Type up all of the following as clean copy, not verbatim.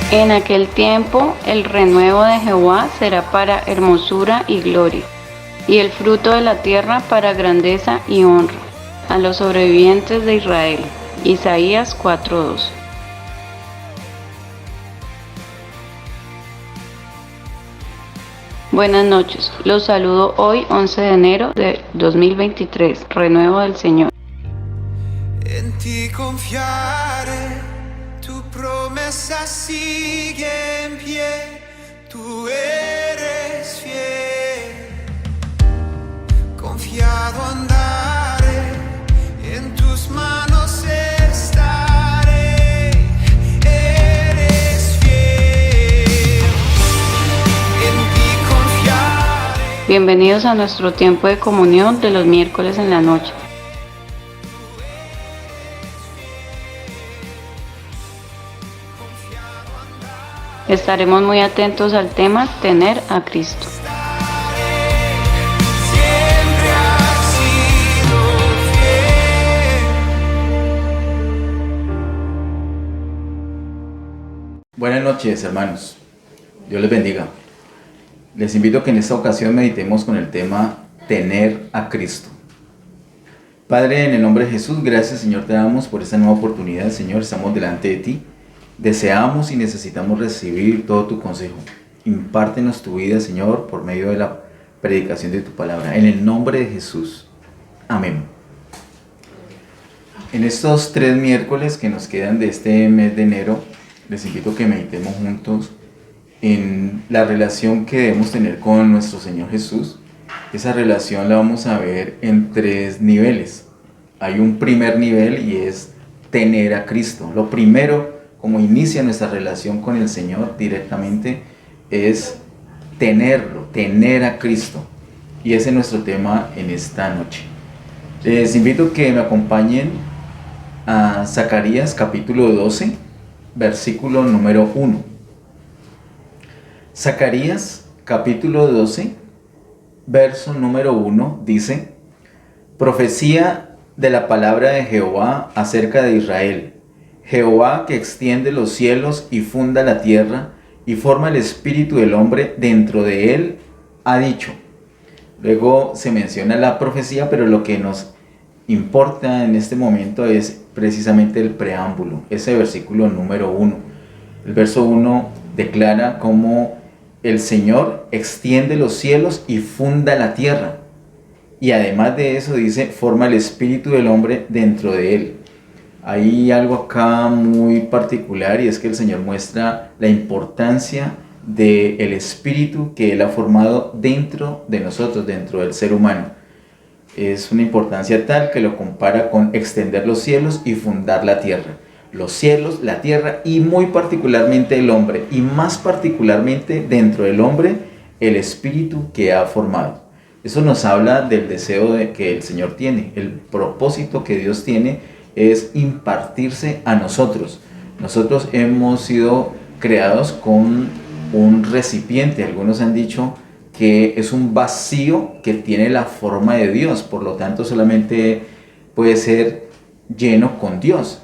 En aquel tiempo el renuevo de Jehová será para hermosura y gloria, y el fruto de la tierra para grandeza y honra, a los sobrevivientes de Israel. Isaías 4:2. Buenas noches, los saludo hoy 11 de enero de 2023, renuevo del Señor. En ti confiaré, tu promesa sigue en pie, tú eres fiel. Confiado andaré, en tus manos estaré, eres fiel. En ti confiaré. Bienvenidos a nuestro tiempo de comunión de los miércoles en la noche. Estaremos muy atentos al tema Tener a Cristo. Siempre has sido fiel. Buenas noches, hermanos. Dios les bendiga. Les invito a que en esta ocasión meditemos con el tema Tener a Cristo. Padre, en el nombre de Jesús, gracias, Señor, te damos por esta nueva oportunidad. Señor, estamos delante de ti. Deseamos y necesitamos recibir todo tu consejo. Impártenos tu vida, Señor, por medio de la predicación de tu palabra. En el nombre de Jesús. Amén. En estos 3 miércoles que nos quedan de este mes de enero, les invito a que meditemos juntos en la relación que debemos tener con nuestro Señor Jesús. Esa relación la vamos a ver en 3 niveles. Hay un primer nivel y es tener a Cristo. Lo primero, como inicia nuestra relación con el Señor directamente, es tenerlo, tener a Cristo. Y ese es nuestro tema en esta noche. Les invito a que me acompañen a Zacarías capítulo 12, versículo número 1. Zacarías capítulo 12, verso número 1 dice: Profecía de la palabra de Jehová acerca de Israel. Jehová, que extiende los cielos y funda la tierra y forma el espíritu del hombre dentro de él, ha dicho. Luego se menciona la profecía, pero lo que nos importa en este momento es precisamente el preámbulo, ese versículo número 1. El verso 1 declara cómo el Señor extiende los cielos y funda la tierra. Y además de eso dice, forma el espíritu del hombre dentro de él. Hay algo acá muy particular y es que el Señor muestra la importancia del espíritu que Él ha formado dentro de nosotros, dentro del ser humano. Es una importancia tal que lo compara con extender los cielos y fundar la tierra. Los cielos, la tierra y muy particularmente el hombre, y más particularmente dentro del hombre, el espíritu que ha formado. Eso nos habla del deseo que el Señor tiene, el propósito que Dios tiene es impartirse a nosotros. Nosotros hemos sido creados con un recipiente. Algunos han dicho que es un vacío que tiene la forma de Dios, por lo tanto solamente puede ser lleno con Dios.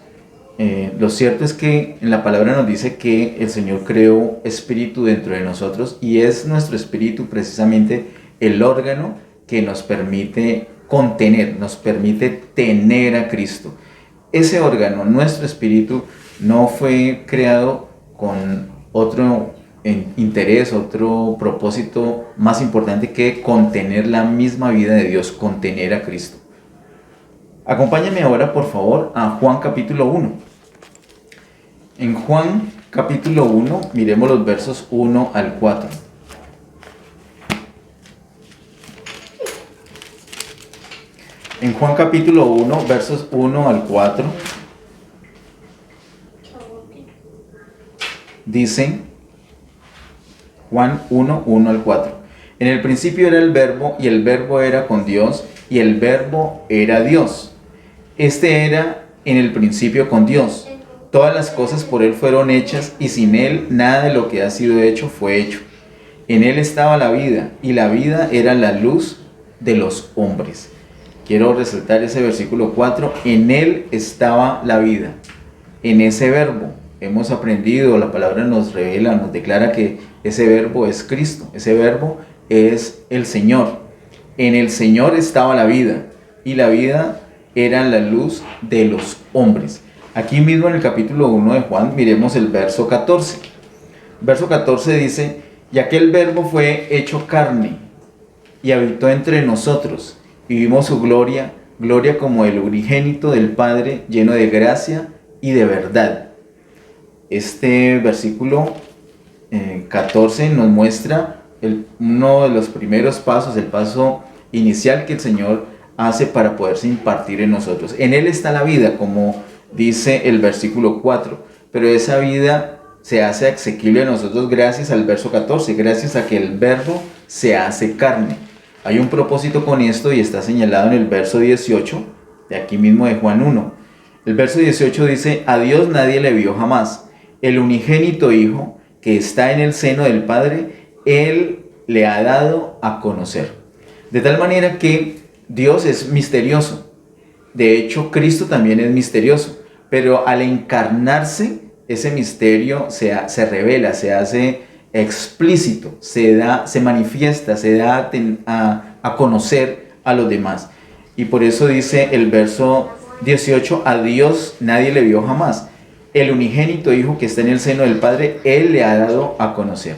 Lo cierto es que en la palabra nos dice que el Señor creó espíritu dentro de nosotros y es nuestro espíritu precisamente el órgano que nos permite contener, nos permite tener a Cristo. Ese órgano, nuestro espíritu, no fue creado con otro interés, otro propósito más importante que contener la misma vida de Dios, contener a Cristo. Acompáñame ahora, por favor, a Juan capítulo 1. En Juan capítulo 1, miremos los versos 1 al 4. En Juan capítulo 1, versos 1 al 4, dice Juan 1, 1 al 4. En el principio era el verbo, y el verbo era con Dios, y el verbo era Dios. Este era en el principio con Dios. Todas las cosas por Él fueron hechas, y sin Él nada de lo que ha sido hecho fue hecho. En Él estaba la vida, y la vida era la luz de los hombres. Quiero resaltar ese versículo 4. En Él estaba la vida. En ese verbo hemos aprendido, la palabra nos revela, nos declara que ese verbo es Cristo, ese verbo es el Señor. En el Señor estaba la vida, y la vida era la luz de los hombres. Aquí mismo en el capítulo 1 de Juan, miremos el verso 14. Verso 14 dice: y aquel verbo fue hecho carne, y habitó entre nosotros, y vimos su gloria, gloria como el unigénito del Padre, lleno de gracia y de verdad. Este versículo 14 nos muestra uno de los primeros pasos, el paso inicial que el Señor hace para poderse impartir en nosotros. En Él está la vida, como dice el versículo 4, pero esa vida se hace asequible a nosotros gracias al verso 14, gracias a que el verbo se hace carne. Hay un propósito con esto y está señalado en el verso 18, de aquí mismo de Juan 1. El verso 18 dice: a Dios nadie le vio jamás. El unigénito Hijo que está en el seno del Padre, Él le ha dado a conocer. De tal manera que Dios es misterioso. De hecho, Cristo también es misterioso. Pero al encarnarse, ese misterio se revela, se hace explícito, se manifiesta, se da a conocer a los demás. Y por eso dice el verso 18: a Dios nadie le vio jamás. El unigénito Hijo que está en el seno del Padre, Él le ha dado a conocer.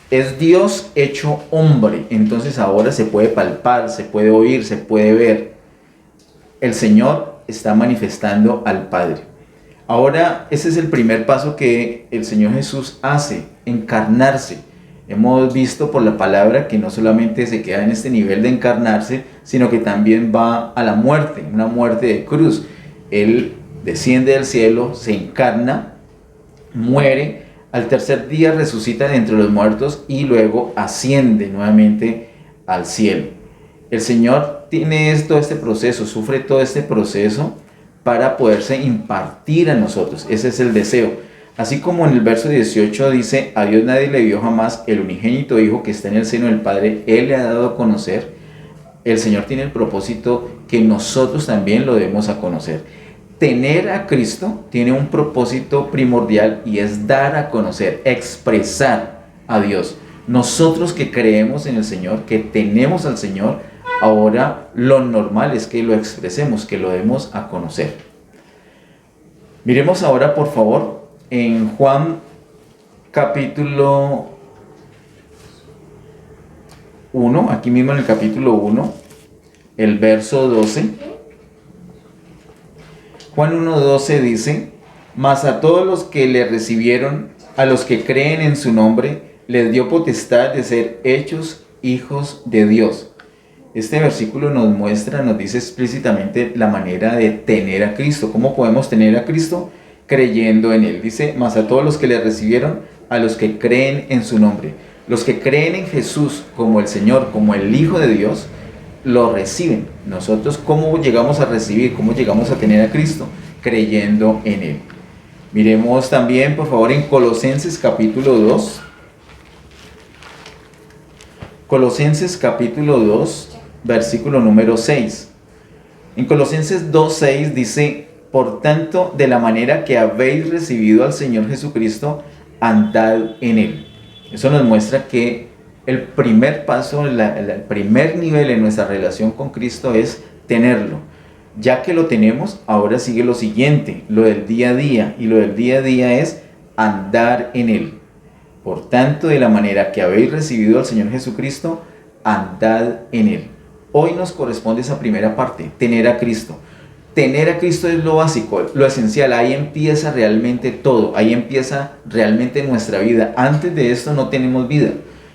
Es Dios hecho hombre, entonces ahora se puede palpar, se puede oír, se puede ver. El Señor está manifestando al Padre. Ahora, ese es el primer paso que el Señor Jesús hace, encarnarse. Hemos visto por la palabra que no solamente se queda en este nivel de encarnarse, sino que también va a la muerte, una muerte de cruz. Él desciende del cielo, se encarna, muere, al tercer día resucita de entre los muertos y luego asciende nuevamente al cielo. El Señor tiene todo este proceso, sufre todo este proceso para poderse impartir a nosotros. Ese es el deseo. Así como en el verso 18 dice: a Dios nadie le vio jamás, el unigénito Hijo que está en el seno del Padre, Él le ha dado a conocer. El Señor tiene el propósito que nosotros también lo debemos a conocer. Tener a Cristo tiene un propósito primordial y es dar a conocer, expresar a Dios. Nosotros que creemos en el Señor, que tenemos al Señor, ahora lo normal es que lo expresemos, que lo demos a conocer. Miremos ahora, por favor, en Juan capítulo 1, aquí mismo en el capítulo 1, el verso 12. Juan 1:12 dice: mas a todos los que le recibieron, a los que creen en su nombre, les dio potestad de ser hechos hijos de Dios. Este versículo nos muestra, nos dice explícitamente la manera de tener a Cristo. ¿Cómo podemos tener a Cristo? Creyendo en Él. Dice: mas a todos los que le recibieron, a los que creen en su nombre. Los que creen en Jesús como el Señor, como el Hijo de Dios, lo reciben. Nosotros, ¿cómo llegamos a recibir? ¿Cómo llegamos a tener a Cristo? Creyendo en Él. Miremos también, por favor, en Colosenses capítulo 2. Colosenses capítulo 2, versículo número 6. En Colosenses 2:6 dice: por tanto, de la manera que habéis recibido al Señor Jesucristo, andad en Él. Eso nos muestra que el primer paso, el primer nivel en nuestra relación con Cristo es tenerlo. Ya que lo tenemos, ahora sigue lo siguiente, lo del día a día. Y lo del día a día es andar en Él. Por tanto, de la manera que habéis recibido al Señor Jesucristo, andad en Él. Hoy nos corresponde esa primera parte, tener a Cristo. Tener a Cristo es lo básico, lo esencial. Ahí empieza realmente todo. Ahí empieza realmente nuestra vida. Antes de esto no tenemos vida.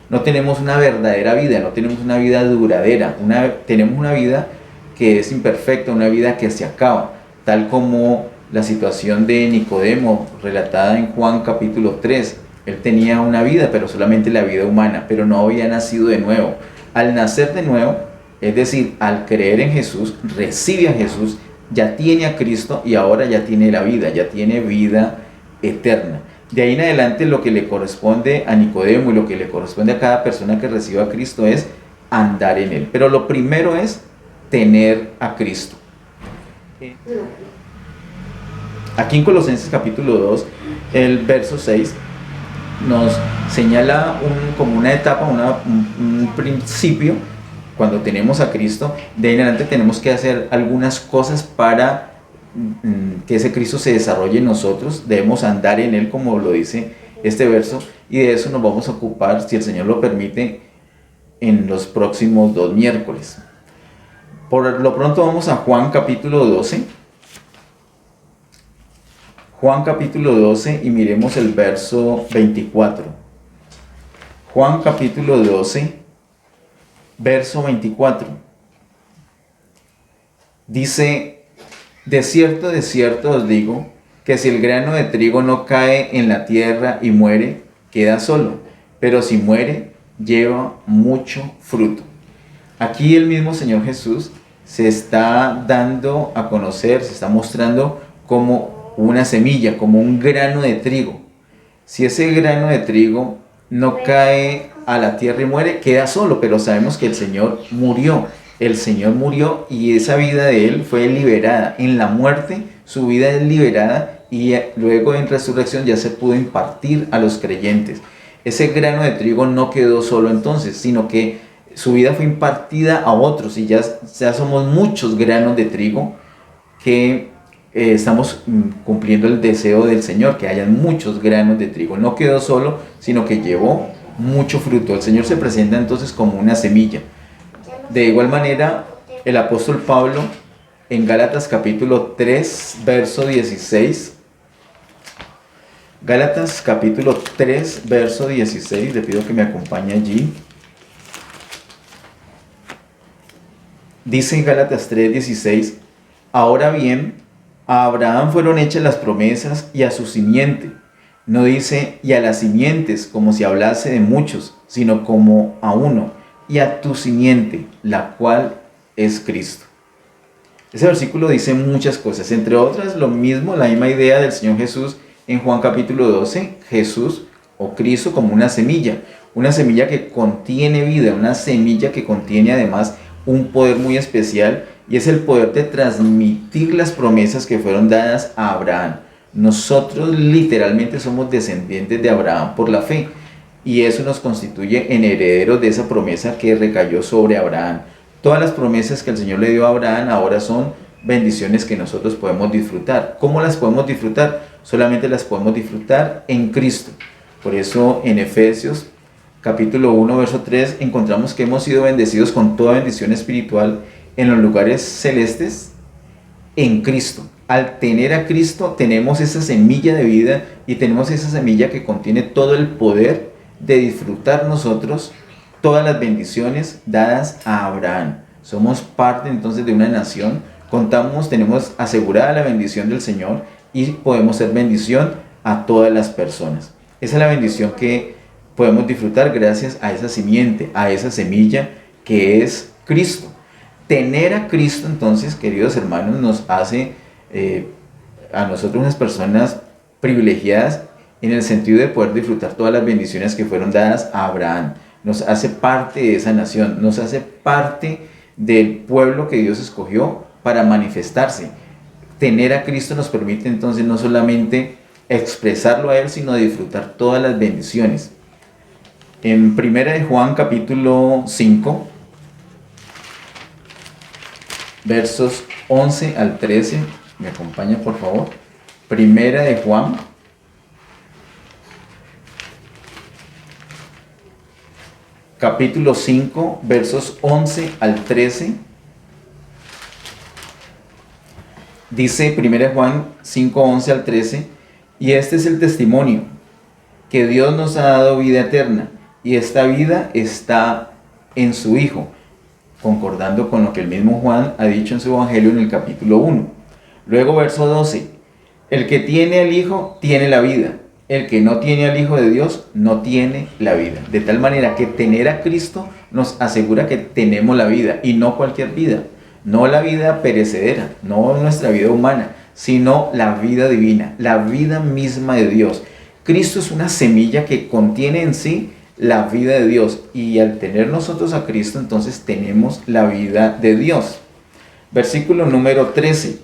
No tenemos una verdadera vida, no tenemos una vida duradera, tenemos una vida que es imperfecta, una vida que se acaba, tal como la situación de Nicodemo relatada en Juan capítulo 3. Él tenía una vida, pero solamente la vida humana, pero no había nacido de nuevo. Al nacer de nuevo, es decir, al creer en Jesús, recibe a Jesús, ya tiene a Cristo y ahora ya tiene la vida, ya tiene vida eterna. De ahí en adelante lo que le corresponde a Nicodemo y lo que le corresponde a cada persona que reciba a Cristo es andar en Él. Pero lo primero es tener a Cristo. Aquí en Colosenses capítulo 2 el verso 6 nos señala como una etapa, un principio. Cuando tenemos a Cristo, de ahí en adelante tenemos que hacer algunas cosas para que ese Cristo se desarrolle en nosotros. Debemos andar en Él, como lo dice este verso, y de eso nos vamos a ocupar, si el Señor lo permite, en los próximos 2 miércoles. Por lo pronto vamos a Juan capítulo 12. Juan capítulo 12 y miremos el verso 24. Juan capítulo 12. Verso 24. Dice: de cierto os digo, que si el grano de trigo no cae en la tierra y muere, queda solo, pero si muere, lleva mucho fruto. Aquí el mismo Señor Jesús se está dando a conocer, se está mostrando como una semilla, como un grano de trigo. Si ese grano de trigo no cae a la tierra y muere, queda solo, pero sabemos que el Señor murió. El Señor murió y esa vida de Él fue liberada. En la muerte su vida es liberada y luego en resurrección ya se pudo impartir a los creyentes. Ese grano de trigo no quedó solo entonces, sino que su vida fue impartida a otros y ya somos muchos granos de trigo que estamos cumpliendo el deseo del Señor, que hayan muchos granos de trigo. No quedó solo, sino que llevó mucho fruto. El Señor se presenta entonces como una semilla. De igual manera, el apóstol Pablo en Gálatas capítulo 3, verso 16. Gálatas capítulo 3, verso 16. Le pido que me acompañe allí. Dice en Gálatas 3, 16: ahora bien, a Abraham fueron hechas las promesas y a su simiente. No dice y a las simientes como si hablase de muchos, sino como a uno, y a tu simiente, la cual es Cristo. Ese versículo dice muchas cosas, entre otras lo mismo, la misma idea del Señor Jesús en Juan capítulo 12, Jesús o Cristo como una semilla que contiene vida, una semilla que contiene además un poder muy especial, y es el poder de transmitir las promesas que fueron dadas a Abraham. Nosotros literalmente somos descendientes de Abraham por la fe, y eso nos constituye en herederos de esa promesa que recayó sobre Abraham. Todas las promesas que el Señor le dio a Abraham ahora son bendiciones que nosotros podemos disfrutar. ¿Cómo las podemos disfrutar? Solamente las podemos disfrutar en Cristo. Por eso en Efesios capítulo 1, verso 3 encontramos que hemos sido bendecidos con toda bendición espiritual en los lugares celestes en Cristo. Al tener a Cristo tenemos esa semilla de vida y tenemos esa semilla que contiene todo el poder de disfrutar nosotros todas las bendiciones dadas a Abraham. Somos parte entonces de una nación, tenemos asegurada la bendición del Señor y podemos ser bendición a todas las personas. Esa es la bendición que podemos disfrutar gracias a esa simiente, a esa semilla que es Cristo. Tener a Cristo entonces, queridos hermanos, nos hace a nosotros unas personas privilegiadas en el sentido de poder disfrutar todas las bendiciones que fueron dadas a Abraham. Nos hace parte de esa nación, nos hace parte del pueblo que Dios escogió para manifestarse. Tener a Cristo nos permite entonces no solamente expresarlo a Él, sino disfrutar todas las bendiciones. En 1 de Juan capítulo 5, versos 11 al 13, me acompaña por favor. 1 de Juan capítulo 5, versos 11 al 13. Dice 1 Juan 5, 11 al 13: y este es el testimonio, que Dios nos ha dado vida eterna, y esta vida está en su Hijo, concordando con lo que el mismo Juan ha dicho en su Evangelio en el capítulo 1. Luego verso 12: el que tiene al Hijo tiene la vida, el que no tiene al Hijo de Dios no tiene la vida. De tal manera que tener a Cristo nos asegura que tenemos la vida, y no cualquier vida, no la vida perecedera, no nuestra vida humana, sino la vida divina, la vida misma de Dios. Cristo es una semilla que contiene en sí la vida de Dios, y al tener nosotros a Cristo entonces tenemos la vida de Dios. Versículo número 13: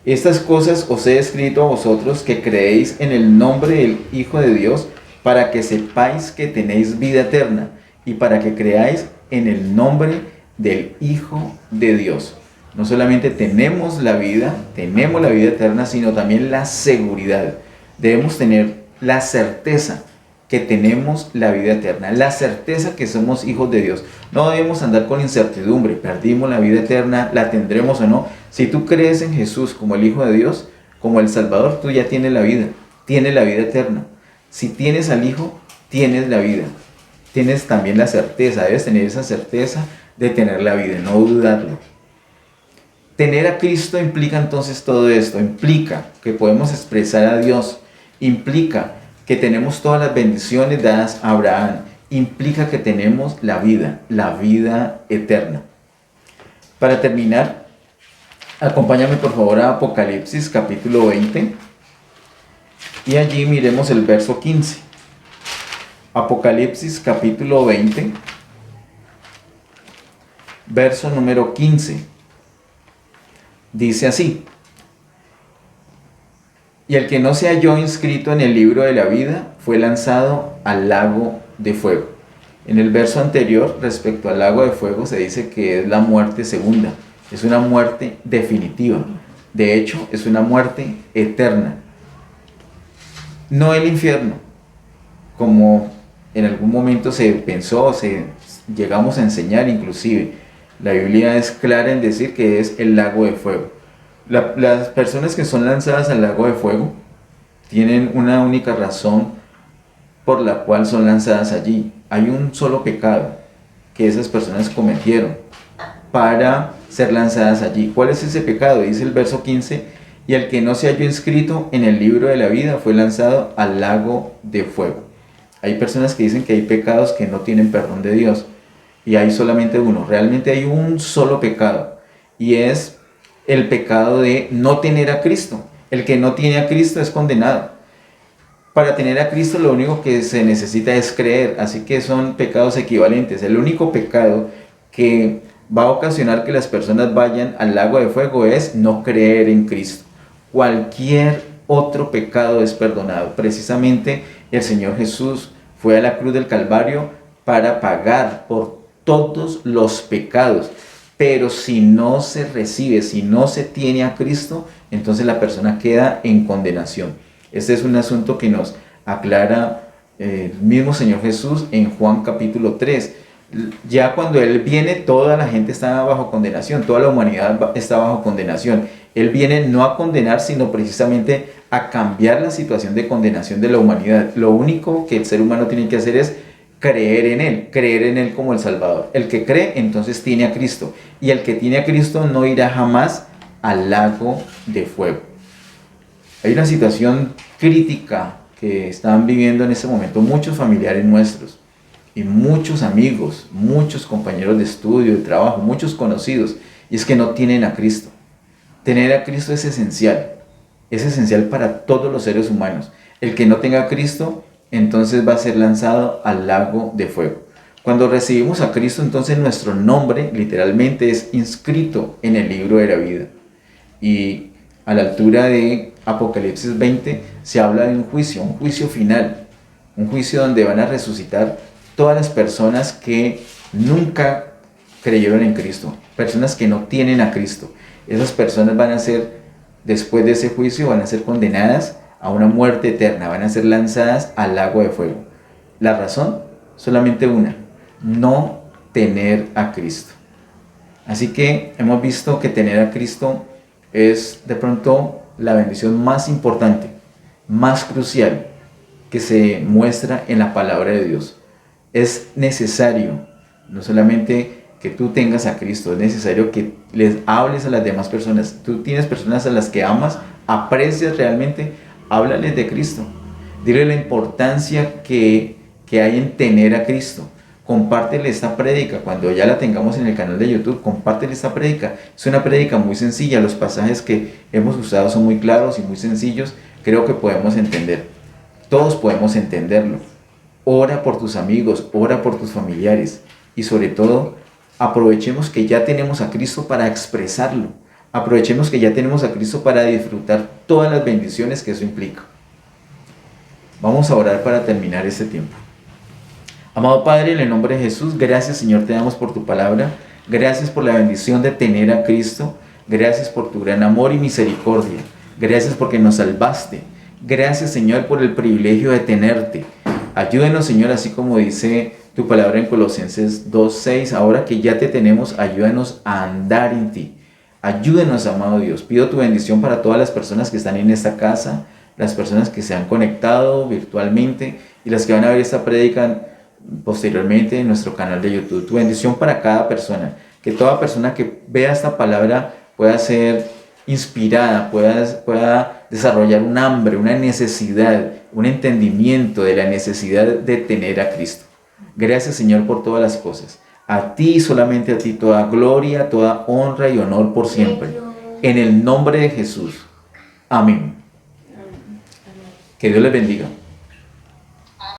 Estas cosas os he escrito a vosotros que creéis en el nombre del Hijo de Dios, para que sepáis que tenéis vida eterna y para que creáis en el nombre del Hijo de Dios. No solamente tenemos la vida eterna, sino también la seguridad. Debemos tener la certeza que tenemos la vida eterna, la certeza que somos hijos de Dios. No debemos andar con incertidumbre, perdimos la vida eterna, la tendremos o no. Si tú crees en Jesús como el Hijo de Dios, como el Salvador, tú ya tienes la vida eterna. Si tienes al Hijo, tienes la vida, tienes también la certeza, debes tener esa certeza de tener la vida, no dudarlo. Tener a Cristo implica entonces todo esto, implica que podemos expresar a Dios, implica que tenemos todas las bendiciones dadas a Abraham, implica que tenemos la vida eterna. Para terminar, acompáñame por favor a Apocalipsis capítulo 20 y allí miremos el verso 15. Apocalipsis capítulo 20, verso número 15. Dice así: y el que no se halló inscrito en el libro de la vida fue lanzado al lago de fuego. En el verso anterior, respecto al lago de fuego, se dice que es la muerte segunda, es una muerte definitiva. De hecho, es una muerte eterna. No el infierno, como en algún momento se pensó, llegamos a enseñar inclusive. La Biblia es clara en decir que es el lago de fuego. Las personas que son lanzadas al lago de fuego tienen una única razón por la cual son lanzadas allí. Hay un solo pecado que esas personas cometieron para ser lanzadas allí. ¿Cuál es ese pecado? Dice el verso 15: y el que no se halló inscrito en el libro de la vida fue lanzado al lago de fuego. Hay personas que dicen que hay pecados que no tienen perdón de Dios. Y hay solamente uno, realmente hay un solo pecado, y es el pecado de no tener a Cristo. El que no tiene a Cristo es condenado. Para tener a Cristo lo único que se necesita es creer, así que son pecados equivalentes. El único pecado que va a ocasionar que las personas vayan al lago de fuego es no creer en Cristo. Cualquier otro pecado es perdonado. Precisamente el Señor Jesús fue a la cruz del Calvario para pagar por todos los pecados, pero si no se recibe, si no se tiene a Cristo, entonces la persona queda en condenación. Este es un asunto que nos aclara el mismo Señor Jesús en Juan capítulo 3. Ya cuando Él viene, toda la gente está bajo condenación, toda la humanidad está bajo condenación. Él viene no a condenar, sino precisamente a cambiar la situación de condenación de la humanidad. Lo único que el ser humano tiene que hacer es creer en Él como el Salvador. El que cree, entonces tiene a Cristo. Y el que tiene a Cristo no irá jamás al lago de fuego. Hay una situación crítica que están viviendo en este momento muchos familiares nuestros y muchos amigos, muchos compañeros de estudio, de trabajo, muchos conocidos, y es que no tienen a Cristo. Tener a Cristo es esencial para todos los seres humanos. El que no tenga a Cristo, entonces va a ser lanzado al lago de fuego. Cuando recibimos a Cristo, entonces nuestro nombre literalmente es inscrito en el libro de la vida. Y a la altura de Apocalipsis 20 se habla de un juicio final, un juicio donde van a resucitar todas las personas que nunca creyeron en Cristo, personas que no tienen a Cristo. Esas personas van a ser, después de ese juicio, van a ser condenadas a una muerte eterna, van a ser lanzadas al lago de fuego. La razón, solamente una: no tener a Cristo. Así que hemos visto que tener a Cristo es de pronto la bendición más importante, más crucial, que se muestra en la palabra de Dios. Es necesario, no solamente que tú tengas a Cristo, es necesario que les hables a las demás personas. Tú tienes personas a las que amas, aprecias realmente, háblales de Cristo. Dile la importancia que hay en tener a Cristo. Compártele esta prédica. Cuando ya la tengamos en el canal de YouTube, compártele esta prédica. Es una prédica muy sencilla. Los pasajes que hemos usado son muy claros y muy sencillos. Creo que podemos entender. Todos podemos entenderlo. Ora por tus amigos, ora por tus familiares. Y sobre todo, aprovechemos que ya tenemos a Cristo para expresarlo, Aprovechemos que ya tenemos a Cristo para disfrutar todas las bendiciones que eso implica. Vamos a orar para terminar este tiempo. Amado Padre, en el nombre de Jesús, gracias Señor te damos por tu palabra. Gracias por la bendición de tener a Cristo. Gracias por tu gran amor y misericordia. Gracias porque nos salvaste. Gracias Señor por el privilegio de tenerte. Ayúdenos Señor, así como dice tu palabra en Colosenses 2:6. Ahora que ya te tenemos, ayúdanos a andar en ti. Ayúdenos, amado Dios. Pido tu bendición para todas las personas que están en esta casa, las personas que se han conectado virtualmente y las que van a ver esta prédica posteriormente en nuestro canal de YouTube. Tu bendición para cada persona. Que toda persona que vea esta palabra pueda ser inspirada, pueda desarrollar un hambre, una necesidad, un entendimiento de la necesidad de tener a Cristo. Gracias Señor por todas las cosas. A ti, solamente a ti, toda gloria, toda honra y honor por siempre. En el nombre de Jesús. Amén. Que Dios les bendiga.